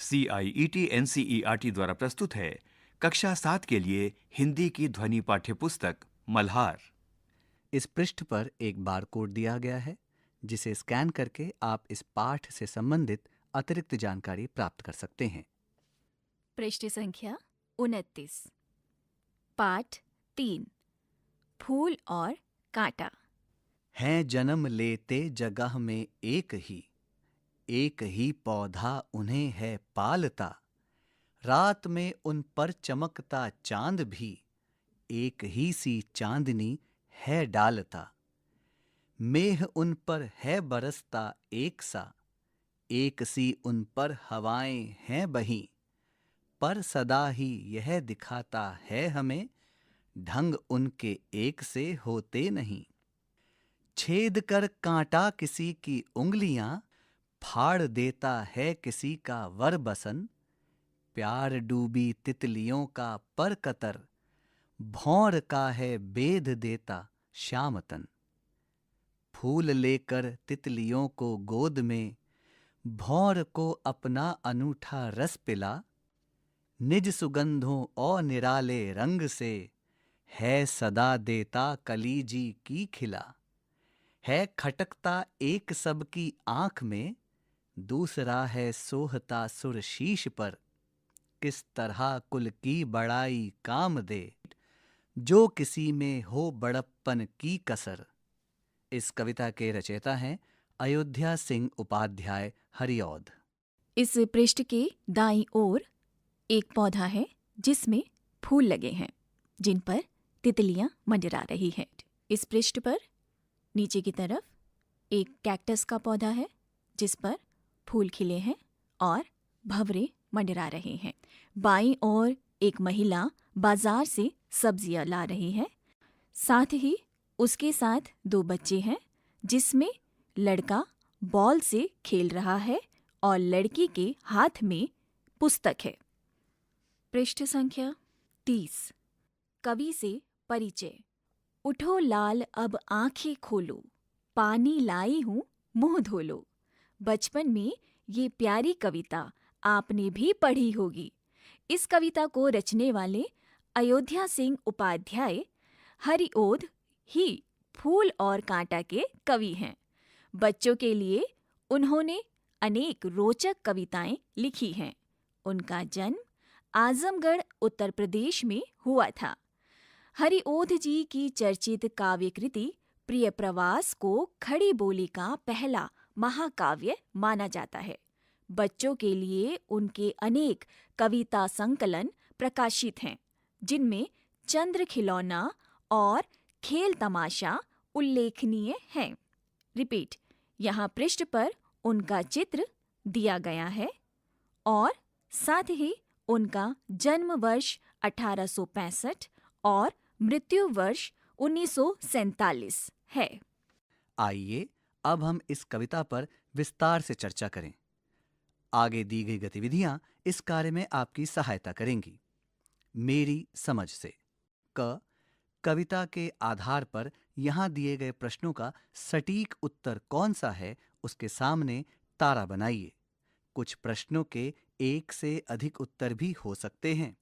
CIET NCERT द्वारा प्रस्तुत है कक्षा 7 के लिए हिंदी की ध्वनि पाठ्यपुस्तक मल्हार। इस पृष्ठ पर एक बारकोड दिया गया है जिसे स्कैन करके आप इस पाठ से संबंधित अतिरिक्त जानकारी प्राप्त कर सकते हैं। पृष्ठ संख्या 29। पाठ 3। फूल और कांटा। हैं जन्म लेते जगह में एक ही पौधा उन्हें है पालता। रात में उन पर चमकता चांद भी एक ही सी चांदनी है डालता। मेह उन पर है बरसता एक सा, एक सी उन पर हवाएं हैं बहीं। पर सदा ही यह दिखाता है हमें, ढंग उनके एक से होते नहीं। छेद कर कांटा किसी की उंगलियां, फाड़ देता है किसी का वर बसन। प्यार डूबी तितलियों का पर कतर, भौर का है बेध देता श्यामतन। फूल लेकर तितलियों को गोद में, भौर को अपना अनूठा रस पिला। निज सुगंधों और निराले रंग से, है सदा देता कलीजी की खिला। है खटकता एक सबकी आंख में, दूसरा है सोहता सुर शीश पर। किस तरह कुल की बड़ाई काम दे, जो किसी में हो बड़प्पन की कसर। इस कविता के रचयिता हैं अयोध्या सिंह उपाध्याय हरिऔध। इस पृष्ठ के दाईं ओर एक पौधा है जिसमें फूल लगे हैं जिन पर तितलियां मंडरा रही हैं। इस पृष्ठ पर नीचे की तरफ एक कैक्टस का पौधा है जिस पर फूल खिले हैं और भंवरे मंडरा रहे हैं। बाईं ओर एक महिला बाजार से सब्जियां ला रही है। साथ ही उसके साथ 2 बच्चे हैं जिसमें लड़का बॉल से खेल रहा है और लड़की के हाथ में पुस्तक है। पृष्ठ संख्या 30। कवि से परिचय। उठो लाल अब आंखें खोलो, पानी लाई हूँ मुंह धो लो। बचपन में ये प्यारी कविता आपने भी पढ़ी होगी। इस कविता को रचने वाले अयोध्या सिंह उपाध्याय हरिऔध ही फूल और कांटा के कवि हैं। बच्चों के लिए उन्होंने अनेक रोचक कविताएं लिखी हैं। उनका जन्म आजमगढ़ उत्तर प्रदेश में हुआ था। हरिऔध जी की चर्चित काव्य कृति प्रिय प्रवास को खड़ी बोली का पहला महाकाव्य माना जाता है। बच्चों के लिए उनके अनेक कविता संकलन प्रकाशित हैं जिनमें चंद्र खिलौना और खेल तमाशा उल्लेखनीय हैं। रिपीट, यहाँ पृष्ठ पर उनका चित्र दिया गया है और साथ ही उनका जन्म वर्ष 1865 और मृत्यु वर्ष 1947 है। आइए अब हम इस कविता पर विस्तार से चर्चा करें। आगे दी गई गतिविधियां इस कार्य में आपकी सहायता करेंगी। मेरी समझ से कविता के आधार पर यहां दिए गए प्रश्नों का सटीक उत्तर कौन सा है उसके सामने तारा बनाइए। कुछ प्रश्नों के एक से अधिक उत्तर भी हो सकते हैं।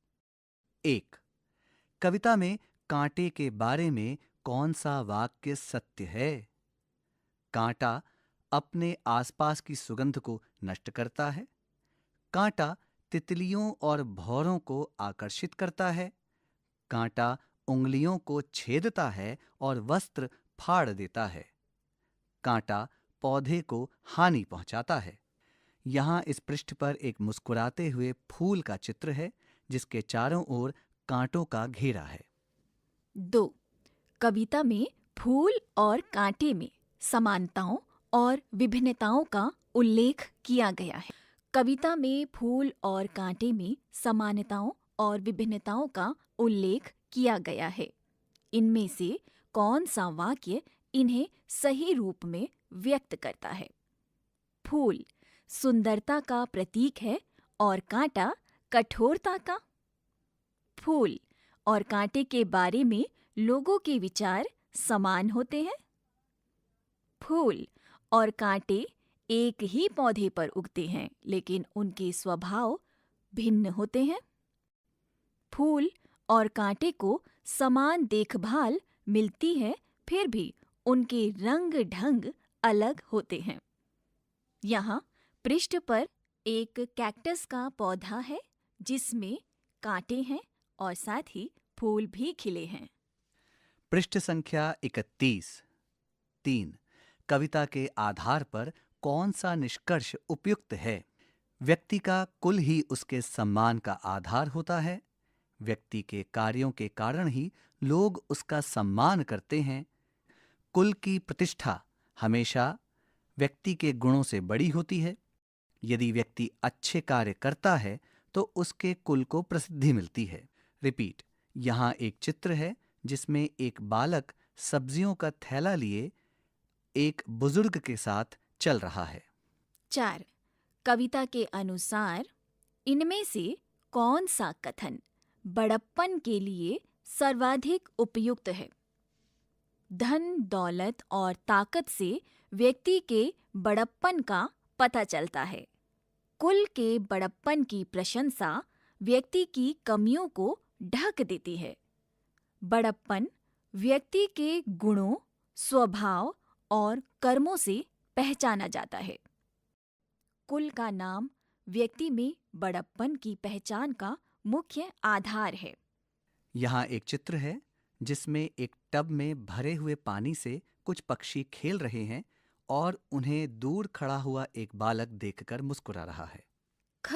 1. कविता में कांटे के बारे में कौन सा वाक्य सत्य है? कांटा अपने आसपास की सुगंध को नष्ट करता है। कांटा तितलियों और भौरों को आकर्षित करता है। कांटा उंगलियों को छेदता है और वस्त्र फाड़ देता है। कांटा पौधे को हानि पहुंचाता है। यहाँ इस पृष्ठ पर एक मुस्कुराते हुए फूल का चित्र है जिसके चारों ओर कांटों का घेरा है। 2. कविता में फूल और कांटे में समानताओं और विभिन्नताओं का उल्लेख किया गया है। कविता में फूल और कांटे में समानताओं और विभिन्नताओं का उल्लेख किया गया है। इनमें से कौन सा वाक्य इन्हें सही रूप में व्यक्त करता है? फूल सुंदरता का प्रतीक है और कांटा कठोरता का। फूल और कांटे के बारे में लोगों के विचार समान होते हैं। फूल और कांटे एक ही पौधे पर उगते हैं, लेकिन उनके स्वभाव भिन्न होते हैं। फूल और कांटे को समान देखभाल मिलती है, फिर भी उनके रंग ढंग अलग होते हैं। यहाँ पृष्ठ पर एक कैक्टस का पौधा है जिसमें कांटे हैं और साथ ही फूल भी खिले हैं। पृष्ठ संख्या 31। 3। कविता के आधार पर कौन सा निष्कर्ष उपयुक्त है? व्यक्ति का कुल ही उसके सम्मान का आधार होता है। व्यक्ति के कार्यों के कारण ही लोग उसका सम्मान करते हैं। कुल की प्रतिष्ठा हमेशा व्यक्ति के गुणों से बड़ी होती है। यदि व्यक्ति अच्छे कार्य करता है तो उसके कुल को प्रसिद्धि मिलती है। रिपीट। यहाँ एक चित्र है जिसमें एक बालक सब्जियों का थैला लिए एक बुजुर्ग के साथ चल रहा है। 4. कविता के अनुसार इनमें से कौन सा कथन बड़प्पन के लिए सर्वाधिक उपयुक्त है? धन, दौलत और ताकत से व्यक्ति के बड़प्पन का पता चलता है। कुल के बड़प्पन की प्रशंसा व्यक्ति की कमियों को ढक देती है। बड़प्पन व्यक्ति के गुणों, स्वभाव और कर्मों से पहचाना जाता है। कुल का नाम व्यक्ति में बड़प्पन की पहचान का मुख्य आधार है। यहाँ एक चित्र है जिसमें एक टब में भरे हुए पानी से कुछ पक्षी खेल रहे हैं और उन्हें दूर खड़ा हुआ एक बालक देखकर मुस्कुरा रहा है। ख.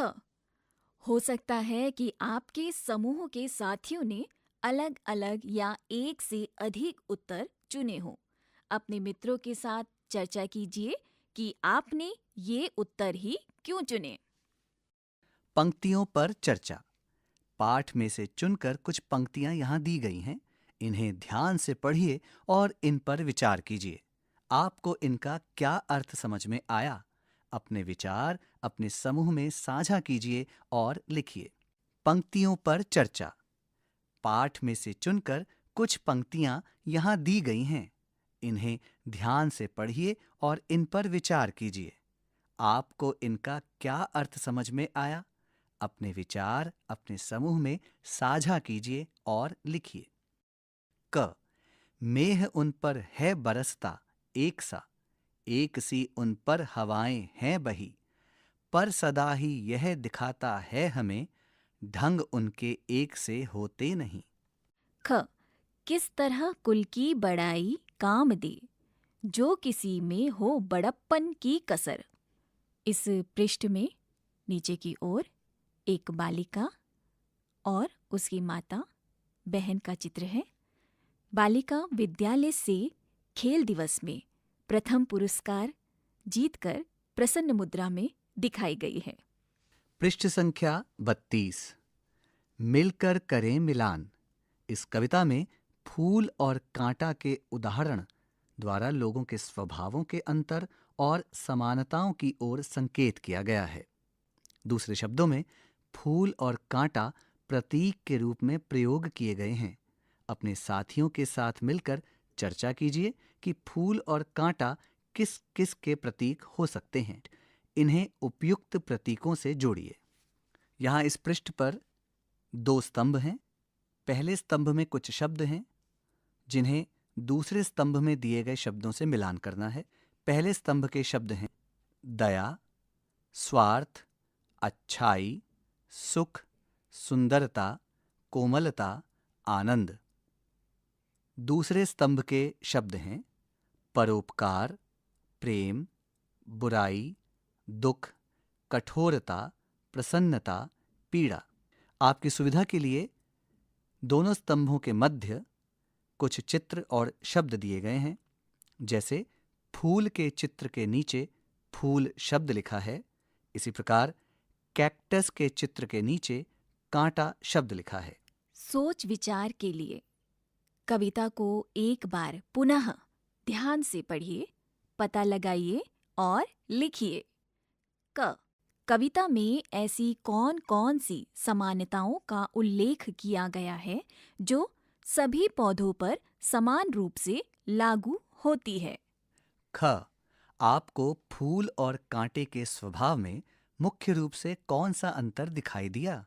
हो सकता है कि आपके समूह के साथियों ने अलग-अलग या एक से अधिक उत्तर चुने हों। अपने मित्रों के साथ चर्चा कीजिए कि आपने ये उत्तर ही क्यों चुने। पंक्तियों पर चर्चा। पाठ में से चुनकर कुछ पंक्तियां यहाँ दी गई हैं। इन्हें ध्यान से पढ़िए और इन पर विचार कीजिए। आपको इनका क्या अर्थ समझ में आया? अपने विचार अपने समूह में साझा कीजिए और लिखिए। पंक्तियों पर चर्चा। पाठ में से चुनकर कुछ पंक्तियां यहाँ दी गई हैं। इन्हें ध्यान से पढ़िए और इन पर विचार कीजिए। आपको इनका क्या अर्थ समझ में आया? अपने विचार अपने समूह में साझा कीजिए और लिखिए। क. मेह उन पर है बरसता एक सा, एक सी उन पर हवाएं हैं बही, पर सदा ही यह दिखाता है हमें, ढंग उनके एक से होते नहीं। ख. किस तरह कुल की बड़ाई काम दे, जो किसी में हो बड़प्पन की कसर। इस पृष्ठ में नीचे की ओर एक बालिका और उसकी माता बहन का चित्र है। बालिका विद्यालय से खेल दिवस में प्रथम पुरस्कार जीतकर प्रसन्न मुद्रा में दिखाई गई है। पृष्ठ संख्या 32। मिलकर करें मिलान। इस कविता में फूल और कांटा के उदाहरण द्वारा लोगों के स्वभावों के अंतर और समानताओं की ओर संकेत किया गया है। दूसरे शब्दों में फूल और कांटा प्रतीक के रूप में प्रयोग किए गए हैं। अपने साथियों के साथ मिलकर चर्चा कीजिए कि फूल और कांटा किस किस के प्रतीक हो सकते हैं। इन्हें उपयुक्त प्रतीकों से जोड़िए। यहाँ इस पृष्ठ पर 2 स्तंभ हैं। पहले स्तंभ में कुछ शब्द हैं जिन्हें दूसरे स्तंभ में दिए गए शब्दों से मिलान करना है। पहले स्तंभ के शब्द हैं दया, स्वार्थ, अच्छाई, सुख, सुंदरता, कोमलता, आनंद। दूसरे स्तंभ के शब्द हैं परोपकार, प्रेम, बुराई, दुख, कठोरता, प्रसन्नता, पीड़ा। आपकी सुविधा के लिए दोनों स्तंभों के मध्य कुछ चित्र और शब्द दिए गए हैं। जैसे फूल के चित्र के नीचे फूल शब्द लिखा है, इसी प्रकार कैक्टस के चित्र के नीचे कांटा शब्द लिखा है। सोच विचार के लिए कविता को एक बार पुनः ध्यान से पढ़िए, पता लगाइए और लिखिए। क. कविता में ऐसी कौन कौन सी समानताओं का उल्लेख किया गया है जो सभी पौधों पर समान रूप से लागू होती है? ख. आपको फूल और कांटे के स्वभाव में मुख्य रूप से कौन सा अंतर दिखाई दिया?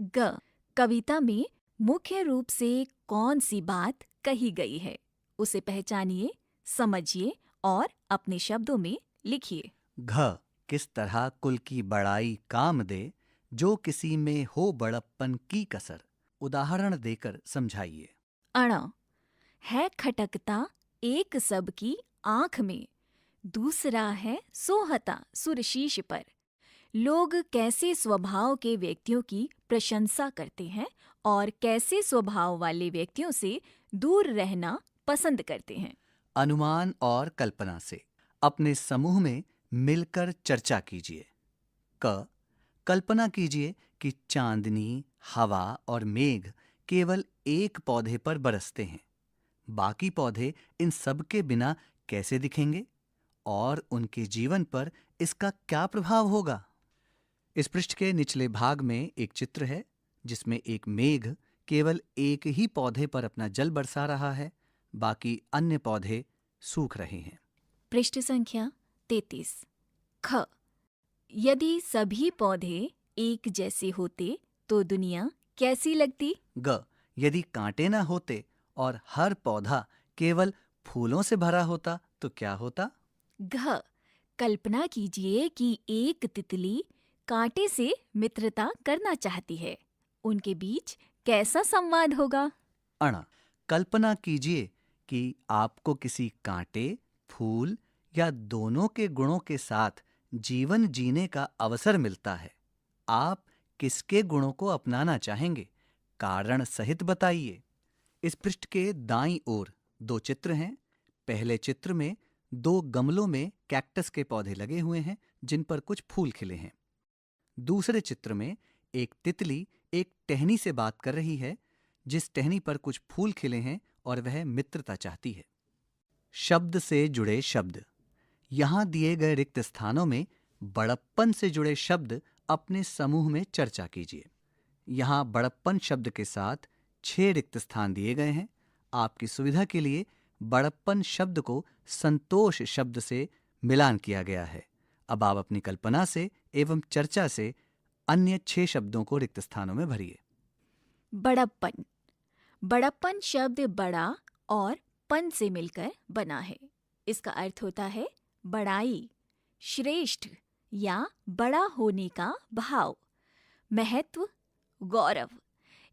ग। कविता में मुख्य रूप से कौन सी बात कही गई है, उसे पहचानिए, समझिए और अपने शब्दों में लिखिए। घ। किस तरह कुल की बड़ाई काम दे, जो किसी में हो बड़प्पन की कसर। उदाहरण देकर समझाइए। अण। है खटकता एक सब की आंख में, दूसरा है सोहता सुरशीश पर। लोग कैसे स्वभाव के व्यक्तियों की प्रशंसा करते हैं और कैसे स्वभाव वाले व्यक्तियों से दूर रहना पसंद करते हैं। अनुमान और कल्पना से अपने समूह में मिलकर चर्चा कीजिए। क। कल्पना कीजिए कि चांदनी, हवा और मेघ केवल एक पौधे पर बरसते हैं। बाकी पौधे इन सब के बिना कैसे दिखेंगे और उनके जीवन पर इसका क्या प्रभाव होगा? इस पृष्ठ के निचले भाग में एक चित्र है जिसमें एक मेघ केवल एक ही पौधे पर अपना जल बरसा रहा है, बाकी अन्य पौधे सूख रहे हैं। पृष्ठ संख्या 33। ख। यदि सभी पौधे एक जैसे होते तो दुनिया कैसी लगती? ग। यदि कांटे न होते और हर पौधा केवल फूलों से भरा होता तो क्या होता? घ। कल्पना कीजिए कि एक तितली कांटे से मित्रता करना चाहती है, उनके बीच कैसा संवाद होगा? अण। कल्पना कीजिए कि आपको किसी कांटे, फूल या दोनों के गुणों के साथ जीवन जीने का अवसर मिलता है। आप किसके गुणों को अपनाना चाहेंगे? कारण सहित बताइए। इस पृष्ठ के दाईं ओर दो चित्र हैं। पहले चित्र में दो गमलों में कैक्टस के पौधे लगे हुए हैं जिन पर कुछ फूल खिले हैं। दूसरे चित्र में एक तितली एक टहनी से बात कर रही है जिस टहनी पर कुछ फूल खिले हैं और वह मित्रता चाहती है। शब्द से जुड़े शब्द। यहां दिए गए रिक्त स्थानों में बड़प्पन से जुड़े शब्द अपने समूह में चर्चा कीजिए। यहां बड़प्पन शब्द के साथ 6 रिक्त स्थान दिए गए हैं। आपकी सुविधा के लिए बड़प्पन शब्द को संतोष शब्द से मिलान किया गया है। अब आप अपनी कल्पना से एवं चर्चा से अन्य 6 शब्दों को रिक्त स्थानों में भरिए। बड़प्पन। बड़प्पन शब्द बड़ा और पन से मिलकर बना है। इसका अर्थ होता है बड़ाई, श्रेष्ठ या बड़ा होने का भाव, महत्व, गौरव।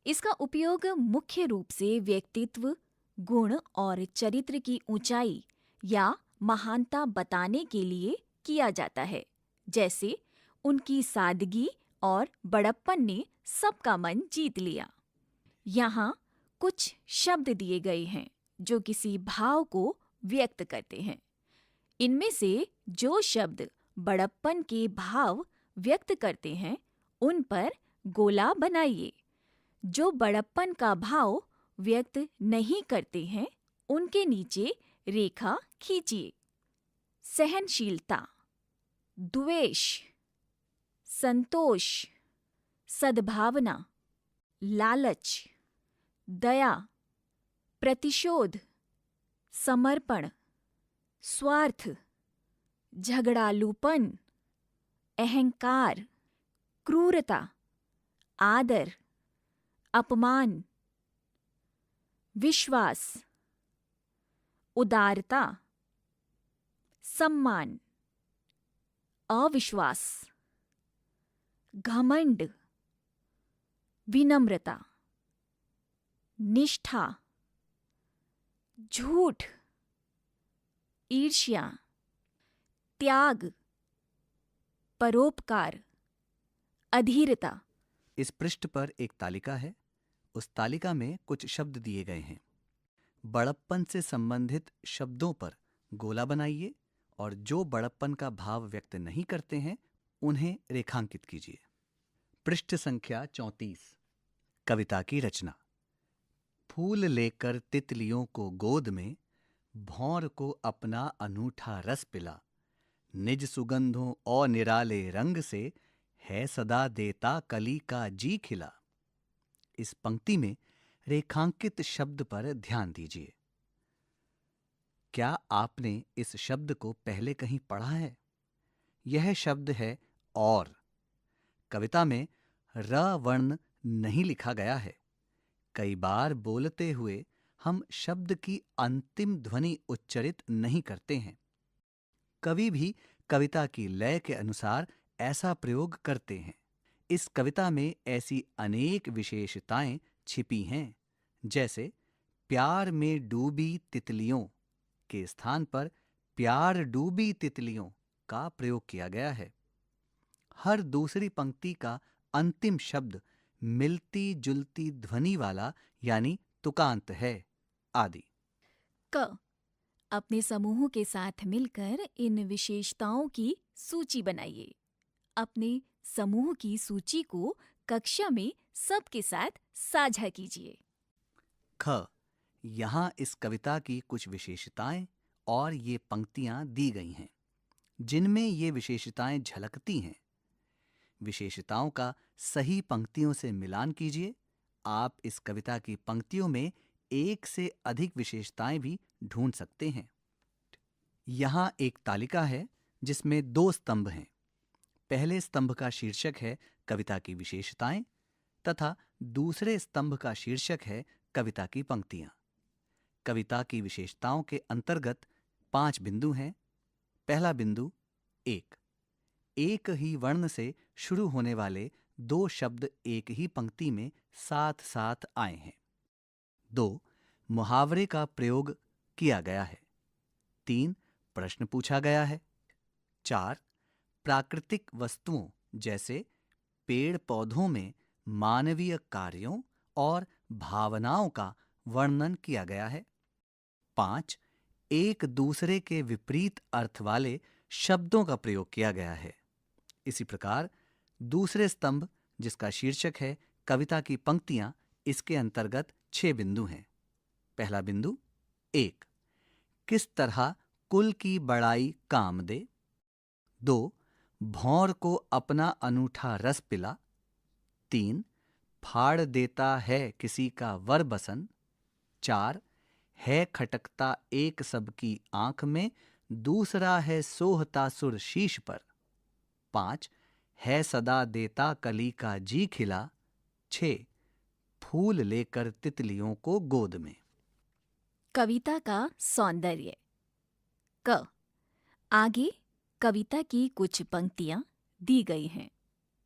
इसका उपयोग मुख्य रूप से व्यक्तित्व, गुण और चरित्र की ऊंचाई या महानता बताने के लिए किया जाता है, जैसे उनकी सादगी और बड़प्पन ने सबका मन जीत लिया। यहाँ कुछ शब्द दिए गए हैं जो किसी भाव को व्यक्त करते हैं। इनमें से जो शब्द बड़प्पन के भाव व्यक्त करते हैं उन पर गोला बनाइए। जो बड़प्पन का भाव व्यक्त नहीं करते हैं उनके नीचे रेखा खींचिए। सहनशीलता, द्वेष, संतोष, सद्भावना, लालच, दया, प्रतिशोध, समर्पण, स्वार्थ, झगड़ालूपन, अहंकार, क्रूरता, आदर, अपमान, विश्वास, उदारता, सम्मान, अविश्वास, घमंड, विनम्रता, निष्ठा, झूठ, ईर्ष्या, त्याग, परोपकार, अधीरता। इस पृष्ठ पर एक तालिका है। उस तालिका में कुछ शब्द दिए गए हैं। बड़प्पन से संबंधित शब्दों पर गोला बनाइए और जो बड़प्पन का भाव व्यक्त नहीं करते हैं उन्हें रेखांकित कीजिए। पृष्ठ संख्या 34। कविता की रचना। फूल लेकर तितलियों को गोद में, भौर को अपना अनूठा रस पिला। निज सुगंधों और निराले रंग से, है सदा देता कली का जी खिला। इस पंक्ति में रेखांकित शब्द पर ध्यान दीजिए। क्या आपने इस शब्द को पहले कहीं पढ़ा है? यह शब्द है और। कविता में र वर्ण नहीं लिखा गया है। कई बार बोलते हुए हम शब्द की अंतिम ध्वनि उच्चरित नहीं करते हैं। कवि भी कविता की लय के अनुसार ऐसा प्रयोग करते हैं। इस कविता में ऐसी अनेक विशेषताएं छिपी हैं, जैसे प्यार में डूबी तितलियों के स्थान पर प्यार डूबी तितलियों का प्रयोग किया गया है। हर दूसरी पंक्ति का अंतिम शब्द मिलती जुलती ध्वनि वाला यानी तुकांत है, आदि। क, अपने समूहों के साथ मिलकर इन विशेषताओं की सूची बनाइए। अपने समूह की सूची को कक्षा में सबके साथ साझा कीजिए। ख, यहाँ इस कविता की कुछ विशेषताएं और ये पंक्तियां दी गई हैं, जिनमें ये विशेषताएं झलकती हैं। विशेषताओं का सही पंक्तियों से मिलान कीजिए। आप इस कविता की पंक्तियों में एक से अधिक विशेषताएं भी ढूंढ सकते हैं। यहाँ एक तालिका है जिसमें 2 स्तंभ हैं। पहले स्तंभ का शीर्षक है कविता की विशेषताएं तथा दूसरे स्तंभ का शीर्षक है कविता की पंक्तियां। कविता की विशेषताओं के अंतर्गत 5 बिंदु हैं। पहला बिंदु 1, एक ही वर्ण से शुरू होने वाले 2 शब्द एक ही पंक्ति में साथ साथ आए हैं। 2, मुहावरे का प्रयोग किया गया है। 3, प्रश्न पूछा गया है। 4, प्राकृतिक वस्तुओं जैसे पेड़ पौधों में मानवीय कार्यों और भावनाओं का वर्णन किया गया है। 5, एक दूसरे के विपरीत अर्थ वाले शब्दों का प्रयोग किया गया है। इसी प्रकार दूसरे स्तंभ, जिसका शीर्षक है कविता की पंक्तियां, इसके अंतर्गत 6 बिंदु हैं। पहला बिंदु 1, किस तरह कुल की बड़ाई काम दे। 2, भौर को अपना अनूठा रस पिला। 3, फाड़ देता है किसी का वर बसन। 4, है खटकता एक सबकी आंख में, दूसरा है सोहता सुर शीश पर। 5, है सदा देता कली का जी खिला। 6, फूल लेकर तितलियों को गोद में। कविता का सौंदर्य। क, आगे कविता की कुछ पंक्तियां दी गई हैं।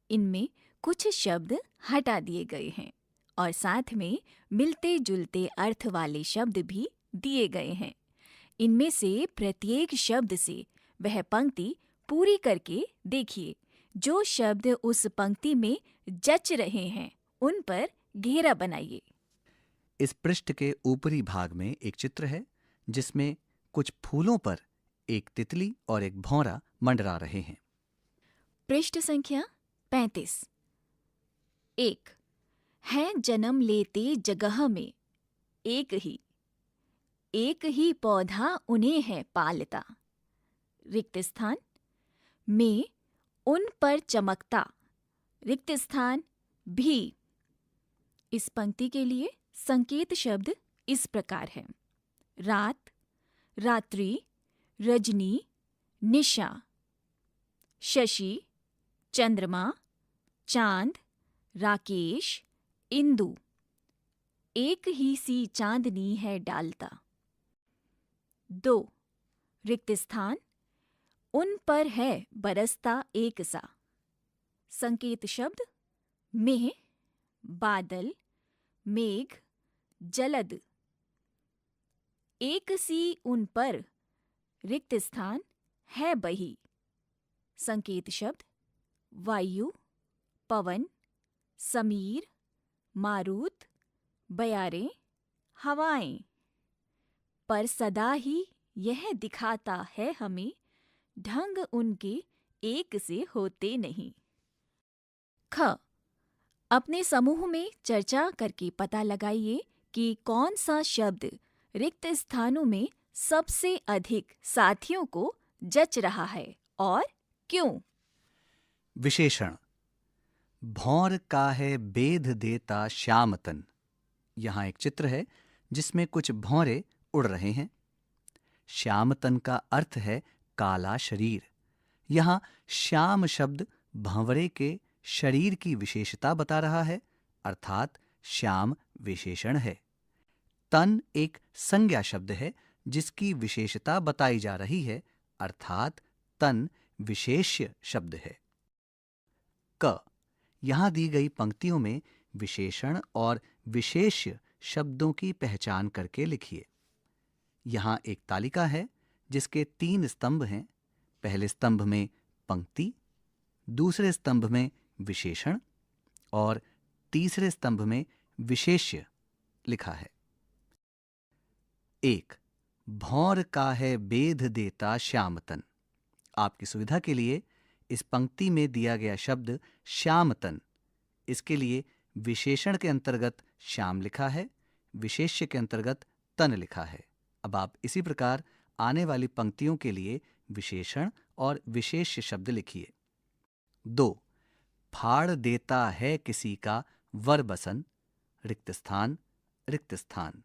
इनमें कुछ शब्द हटा दिए गए हैं और साथ में मिलते जुलते अर्थ वाले शब्द भी दिए गए हैं। इनमें से प्रत्येक शब्द से वह पंक्ति पूरी करके देखिए। जो शब्द उस पंक्ति में जच रहे हैं उन पर घेरा बनाइए। इस पृष्ठ के ऊपरी भाग में एक चित्र है जिसमें कुछ फूलों पर एक तितली और एक भौरा मंडरा रहे हैं। पृष्ठ संख्या 35। 1, है जन्म लेते जगह में एक ही पौधा उन्हें है पालता। रिक्त स्थान में उन पर चमकता, रिक्त स्थान भी। इस पंक्ति के लिए संकेत शब्द इस प्रकार हैं: रात, रात्रि, रजनी, निशा, शशि, चंद्रमा, चांद, राकेश, इंदु। एक ही सी चांदनी है डालता। 2, रिक्त स्थान उन पर है बरसता एक सा। संकेत शब्द मेह, बादल, मेघ, जलद। एक सी उन पर, रिक्त स्थान है बही। संकेत शब्द वायु, पवन, समीर, मारुत, बयारें, हवाएं। पर सदा ही यह दिखाता है हमें, ढंग उनके एक से होते नहीं। ख, अपने समूह में चर्चा करके पता लगाइए कि कौन सा शब्द रिक्त स्थानों में सबसे अधिक साथियों को जच रहा है और क्यों। विशेषण: भौर का है बेध देता श्यामतन। यहाँ एक चित्र है जिसमें कुछ भौरे उड़ रहे हैं। श्याम तन का अर्थ है काला शरीर। यहाँ श्याम शब्द भंवरे के शरीर की विशेषता बता रहा है, अर्थात श्याम विशेषण है। तन एक संज्ञा शब्द है जिसकी विशेषता बताई जा रही है, अर्थात तन विशेष्य शब्द है। क, यहां दी गई पंक्तियों में विशेषण और विशेष्य शब्दों की पहचान करके लिखिए। यहां एक तालिका है जिसके 3 स्तंभ हैं। पहले स्तंभ में पंक्ति, दूसरे स्तंभ में विशेषण और तीसरे स्तंभ में विशेष्य लिखा है। 1. भौर का है बेध देता श्यामतन। आपकी सुविधा के लिए इस पंक्ति में दिया गया शब्द श्यामतन, इसके लिए विशेषण के अंतर्गत श्याम लिखा है, विशेष्य के अंतर्गत तन लिखा है। अब आप इसी प्रकार आने वाली पंक्तियों के लिए विशेषण और विशेष्य शब्द लिखिए। 2. फाड़ देता है किसी का वर बसन, रिक्त स्थान रिक्त स्थान।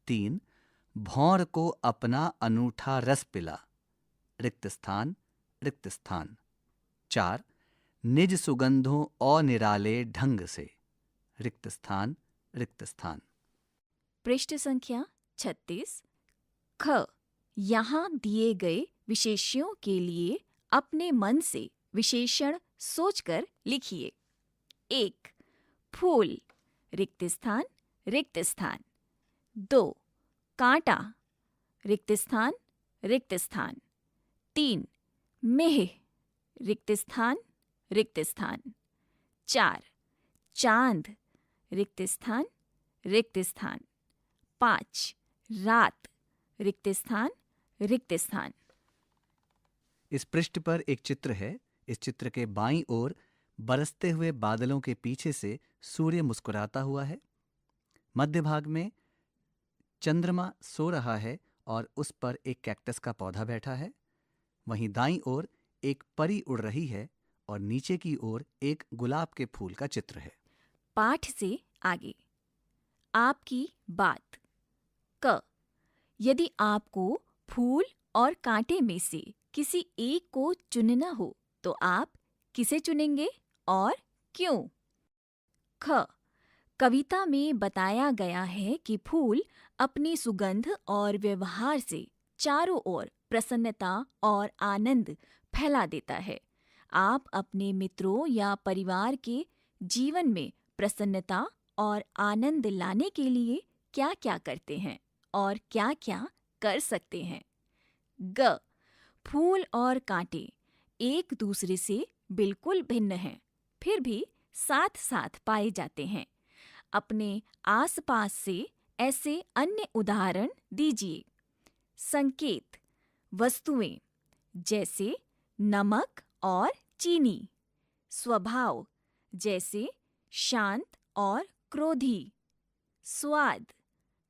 3. भौर को अपना अनूठा रस पिला, रिक्त स्थान रिक्त स्थान। 4. निज सुगंधों और निराले ढंग से, रिक्त स्थान रिक्त स्थान। पृष्ठ संख्या 36। ख, यहाँ दिए गए विशेष्यों के लिए अपने मन से विशेषण सोचकर लिखिए। 1. फूल, रिक्त स्थान रिक्त स्थान। 2. कांटा, रिक्त स्थान रिक्त स्थान। 3. मेह, रिक्त स्थान रिक्त स्थान। 4. चांद, रिक्त स्थान रिक्त स्थान। 5. रात, रिक्त स्थान रिक्त स्थान। इस पृष्ठ पर एक चित्र है। इस चित्र के बाईं ओर बरसते हुए बादलों के पीछे से सूर्य मुस्कुराता हुआ है। मध्य भाग में चंद्रमा सो रहा है और उस पर एक कैक्टस का पौधा बैठा है। वहीं दाईं ओर एक परी उड़ रही है और नीचे की ओर एक गुलाब के फूल का चित्र है। पाठ से आगे। आपकी बात। क, यदि आपको फूल और कांटे में से किसी एक को चुनना हो तो आप किसे चुनेंगे और क्यों? ख, कविता में बताया गया है कि फूल अपनी सुगंध और व्यवहार से चारों ओर प्रसन्नता और आनंद फैला देता है। आप अपने मित्रों या परिवार के जीवन में प्रसन्नता और आनंद लाने के लिए क्या-क्या करते हैं और क्या-क्या कर सकते हैं? ग, फूल और कांटे एक दूसरे से बिल्कुल भिन्न हैं, फिर भी साथ साथ पाए जाते हैं। अपने आसपास से ऐसे अन्य उदाहरण दीजिए। संकेत, वस्तुएं जैसे नमक और चीनी। स्वभाव जैसे शांत और क्रोधी। स्वाद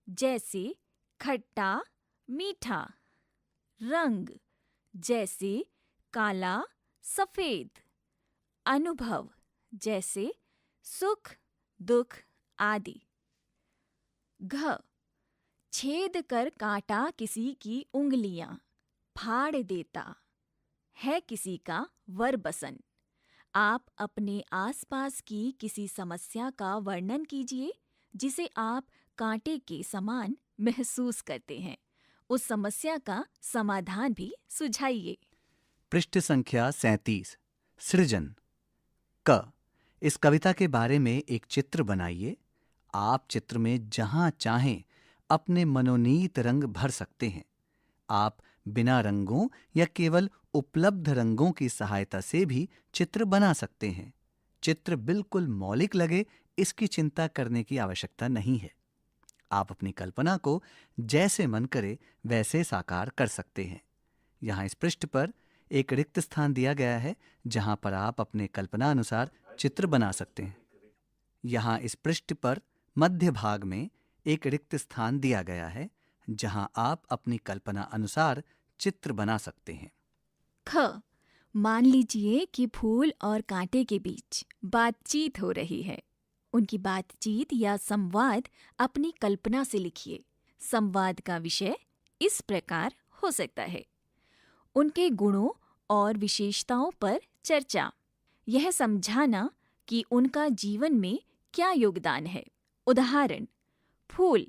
जैसे खट्टा मीठा। रंग जैसे काला सफेद। अनुभव जैसे सुख दुख आदि। घ, छेद कर काटा किसी की उंगलियां, फाड़ देता है किसी का वर बसन। आप अपने आसपास की किसी समस्या का वर्णन कीजिए जिसे आप कांटे के समान महसूस करते हैं। उस समस्या का समाधान भी सुझाइए। पृष्ठ संख्या 37। सृजन। क, इस कविता के बारे में एक चित्र बनाइए। आप चित्र में जहां चाहें अपने मनोनीत रंग भर सकते हैं। आप बिना रंगों या केवल उपलब्ध रंगों की सहायता से भी चित्र बना सकते हैं। चित्र बिल्कुल मौलिक लगे, इसकी चिंता करने की आवश्यकता नहीं है। आप अपनी कल्पना को जैसे मन करे वैसे साकार कर सकते हैं। यहाँ इस पृष्ठ पर एक रिक्त स्थान दिया गया है जहां पर आप अपने कल्पना अनुसार चित्र बना सकते हैं। यहाँ इस पृष्ठ पर मध्य भाग में एक रिक्त स्थान दिया गया है जहां आप अपनी कल्पना अनुसार चित्र बना सकते हैं। ख, मान लीजिए कि फूल और कांटे के बीच बातचीत हो रही है। उनकी बातचीत या संवाद अपनी कल्पना से लिखिए। संवाद का विषय इस प्रकार हो सकता है। उनके गुणों और विशेषताओं पर चर्चा, यह समझाना कि उनका जीवन में क्या योगदान है। उदाहरण, फूल,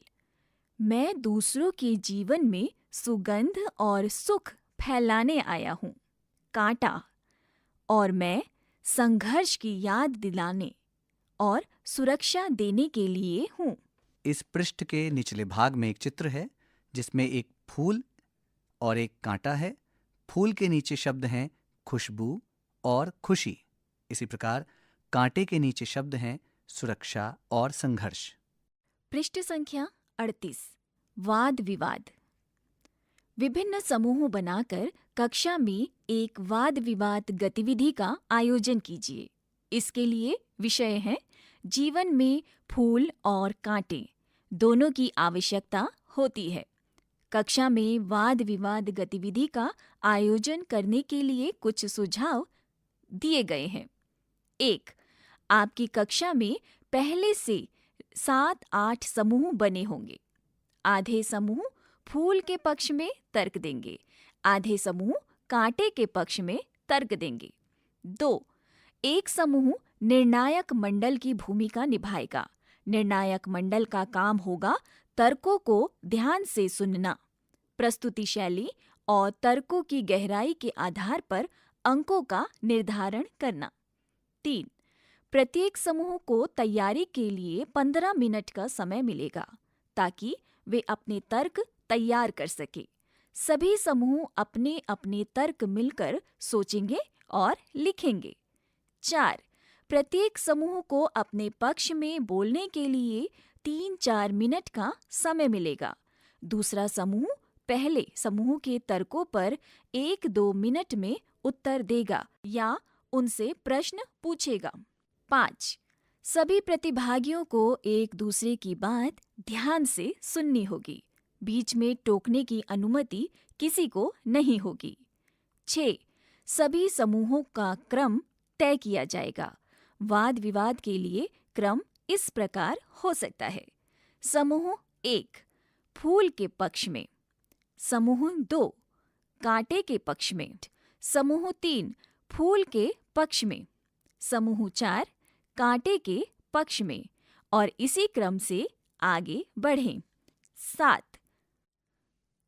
मैं दूसरों के जीवन में सुगंध और सुख फैलाने आया हूँ। कांटा, और मैं संघर्ष की याद दिलाने और सुरक्षा देने के लिए हूँ। इस पृष्ठ के निचले भाग में एक चित्र है जिसमें एक फूल और एक कांटा है। फूल के नीचे शब्द हैं खुशबू और खुशी। इसी प्रकार कांटे के नीचे शब्द हैं सुरक्षा और संघर्ष। पृष्ठ संख्या 38, वाद विवाद। विभिन्न समूह बनाकर कक्षा में एक वाद विवाद गतिविधि का आयोजन कीजिए। इसके लिए विषय है जीवन में फूल और कांटे दोनों की आवश्यकता होती है। कक्षा में वाद विवाद गतिविधि का आयोजन करने के लिए कुछ सुझाव दिए गए हैं। 1. आपकी कक्षा में पहले से 7-8 समूह बने होंगे। आधे समूह फूल के पक्ष में तर्क देंगे, आधे समूह कांटे के पक्ष में तर्क देंगे। 2. एक समूह निर्णायक मंडल की भूमिका निभाएगा। निर्णायक मंडल का काम होगा तर्कों को ध्यान से सुनना, प्रस्तुति शैली और तर्कों की गहराई के आधार पर अंकों का निर्धारण करना। 3. प्रत्येक समूह को तैयारी के लिए 15 मिनट का समय मिलेगा ताकि वे अपने तर्क तैयार कर सके। सभी समूह अपने अपने तर्क मिलकर सोचेंगे और लिखेंगे। 4. प्रत्येक समूह को अपने पक्ष में बोलने के लिए 3-4 मिनट का समय मिलेगा। दूसरा समूह पहले समूह के तर्कों पर 1-2 मिनट में उत्तर देगा या उनसे प्रश्न पूछेगा। 5. सभी प्रतिभागियों को एक दूसरे की बात ध्यान से सुननी होगी। बीच में टोकने की अनुमति किसी को नहीं होगी। 6. सभी समूहों का क्रम तय किया जाएगा। वाद विवाद के लिए क्रम इस प्रकार हो सकता है। समूह 1 फूल के पक्ष में, समूह 2 कांटे के पक्ष में, समूह 3 फूल के पक्ष में, समूह 4 कांटे के पक्ष में, और इसी क्रम से आगे बढ़ें। 7.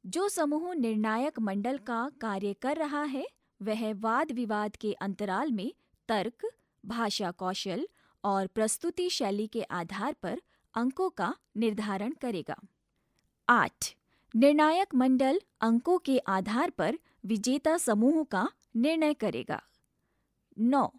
जो समूह निर्णायक मंडल का कार्य कर रहा है वह वाद विवाद के अंतराल में तर्क, भाषा कौशल और प्रस्तुति शैली के आधार पर अंकों का निर्धारण करेगा। 8. निर्णायक मंडल अंकों के आधार पर विजेता समूह का निर्णय करेगा। 9.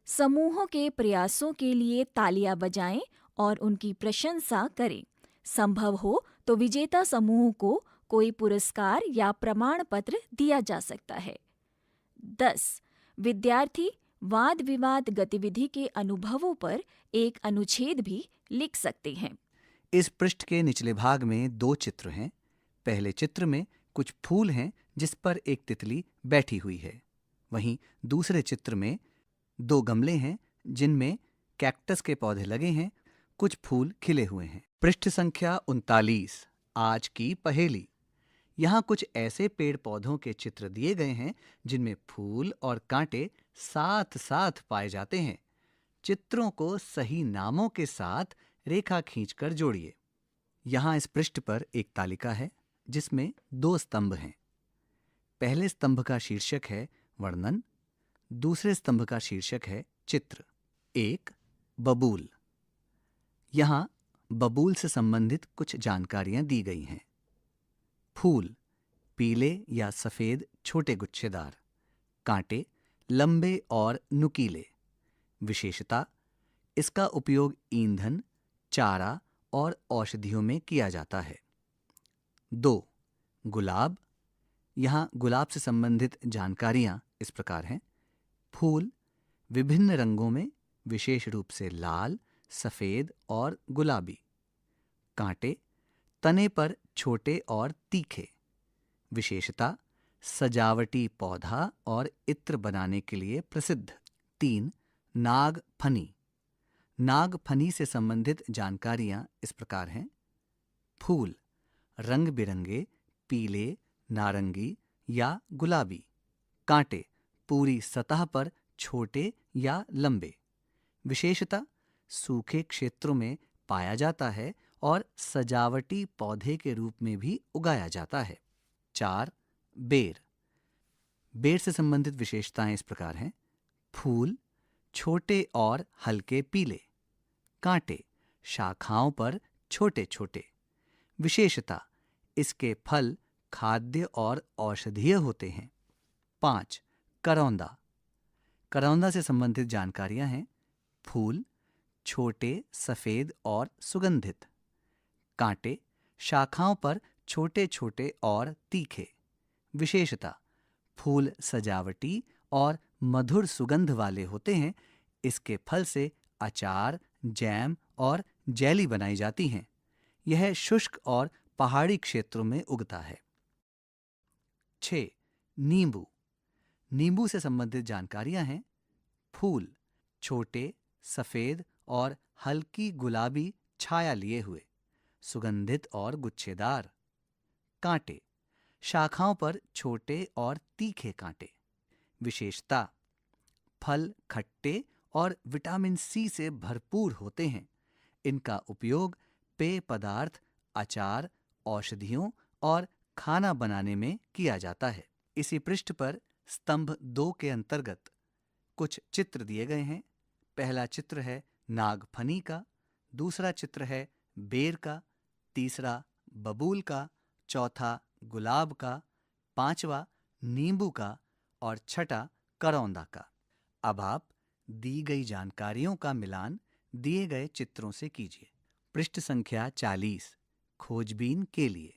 समूहों के प्रयासों के लिए तालियां बजाएं और उनकी प्रशंसा करें। संभव हो तो विजेता समूह को कोई पुरस्कार या प्रमाण पत्र दिया जा सकता है। 10. विद्यार्थी वाद विवाद गतिविधि के अनुभवों पर एक अनुच्छेद भी लिख सकते हैं। इस पृष्ठ के निचले भाग में 2 चित्र हैं। पहले चित्र में कुछ फूल हैं जिस पर एक तितली बैठी हुई है। वहीं दूसरे चित्र में 2 गमले हैं जिनमें कैक्टस के पौधे लगे हैं। कुछ फूल खिले हुए हैं। पृष्ठ संख्या 39, आज की पहेली। यहाँ कुछ ऐसे पेड़ पौधों के चित्र दिए गए हैं जिनमें फूल और कांटे साथ साथ पाए जाते हैं। चित्रों को सही नामों के साथ रेखा खींचकर जोड़िए। यहाँ इस पृष्ठ पर एक तालिका है जिसमें 2 स्तंभ हैं। पहले स्तंभ का शीर्षक है वर्णन, दूसरे स्तंभ का शीर्षक है चित्र। 1. बबूल। यहाँ बबूल से संबंधित कुछ जानकारियां दी गई हैं। फूल पीले या सफेद छोटे गुच्छेदार, कांटे लंबे और नुकीले। विशेषता इसका उपयोग ईंधन, चारा और औषधियों में किया जाता है। 2. गुलाब। यहाँ गुलाब से संबंधित जानकारियां इस प्रकार हैं। फूल विभिन्न रंगों में, विशेष रूप से लाल, सफेद और गुलाबी। कांटे तने पर छोटे और तीखे। विशेषता सजावटी पौधा और इत्र बनाने के लिए प्रसिद्ध। 3. नागफनी। नागफनी से संबंधित जानकारियां इस प्रकार हैं। फूल रंग बिरंगे, पीले, नारंगी या गुलाबी। कांटे पूरी सतह पर छोटे या लंबे। विशेषता सूखे क्षेत्रों में पाया जाता है और सजावटी पौधे के रूप में भी उगाया जाता है। 4. बेर। बेर से संबंधित विशेषताएं इस प्रकार हैं। फूल छोटे और हल्के पीले। कांटे शाखाओं पर छोटे छोटे। विशेषता इसके फल खाद्य और औषधीय होते हैं। 5. करौंदा। करौंदा से संबंधित जानकारियां हैं। फूल छोटे सफेद और सुगंधित। कांटे शाखाओं पर छोटे छोटे और तीखे। विशेषता फूल सजावटी और मधुर सुगंध वाले होते हैं। इसके फल से अचार, जैम और जेली बनाई जाती हैं। यह शुष्क और पहाड़ी क्षेत्रों में उगता है। 6. नींबू। नींबू से संबंधित जानकारियां हैं। फूल छोटे सफेद और हल्की गुलाबी छाया लिए हुए, सुगंधित और गुच्छेदार। कांटे शाखाओं पर छोटे और तीखे कांटे। विशेषता फल खट्टे और विटामिन सी से भरपूर होते हैं। इनका उपयोग पेय पदार्थ, अचार, औषधियों और खाना बनाने में किया जाता है। इसी पृष्ठ पर स्तंभ 2 के अंतर्गत कुछ चित्र दिए गए हैं। पहला चित्र है नागफनी का, दूसरा चित्र है बेर का, तीसरा बबूल का, चौथा गुलाब का, पांचवा नींबू का और छठा करौंदा का। अब आप दी गई जानकारियों का मिलान दिए गए चित्रों से कीजिए। पृष्ठ संख्या 40 खोजबीन के लिए।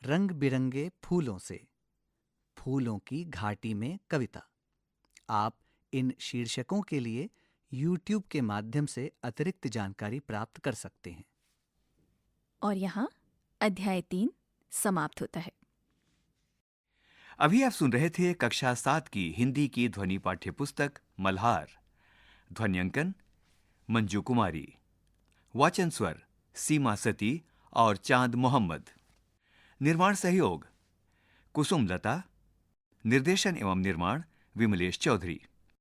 रंग बिरंगे फूलों से फूलों की घाटी में कविता। आप इन शीर्षकों के लिए YouTube के माध्यम से अतिरिक्त जानकारी प्राप्त कर सकते हैं। और यहाँ अध्याय 3 समाप्त होता है। अभी आप सुन रहे थे कक्षा 7 की हिंदी की ध्वनि पाठ्य पुस्तक मल्हार। ध्वन्यांकन मंजू कुमारी। वाचन स्वर सीमा सती और चांद मोहम्मद। निर्माण सहयोग कुसुम लता। निर्देशन एवं निर्माण विमलेश चौधरी।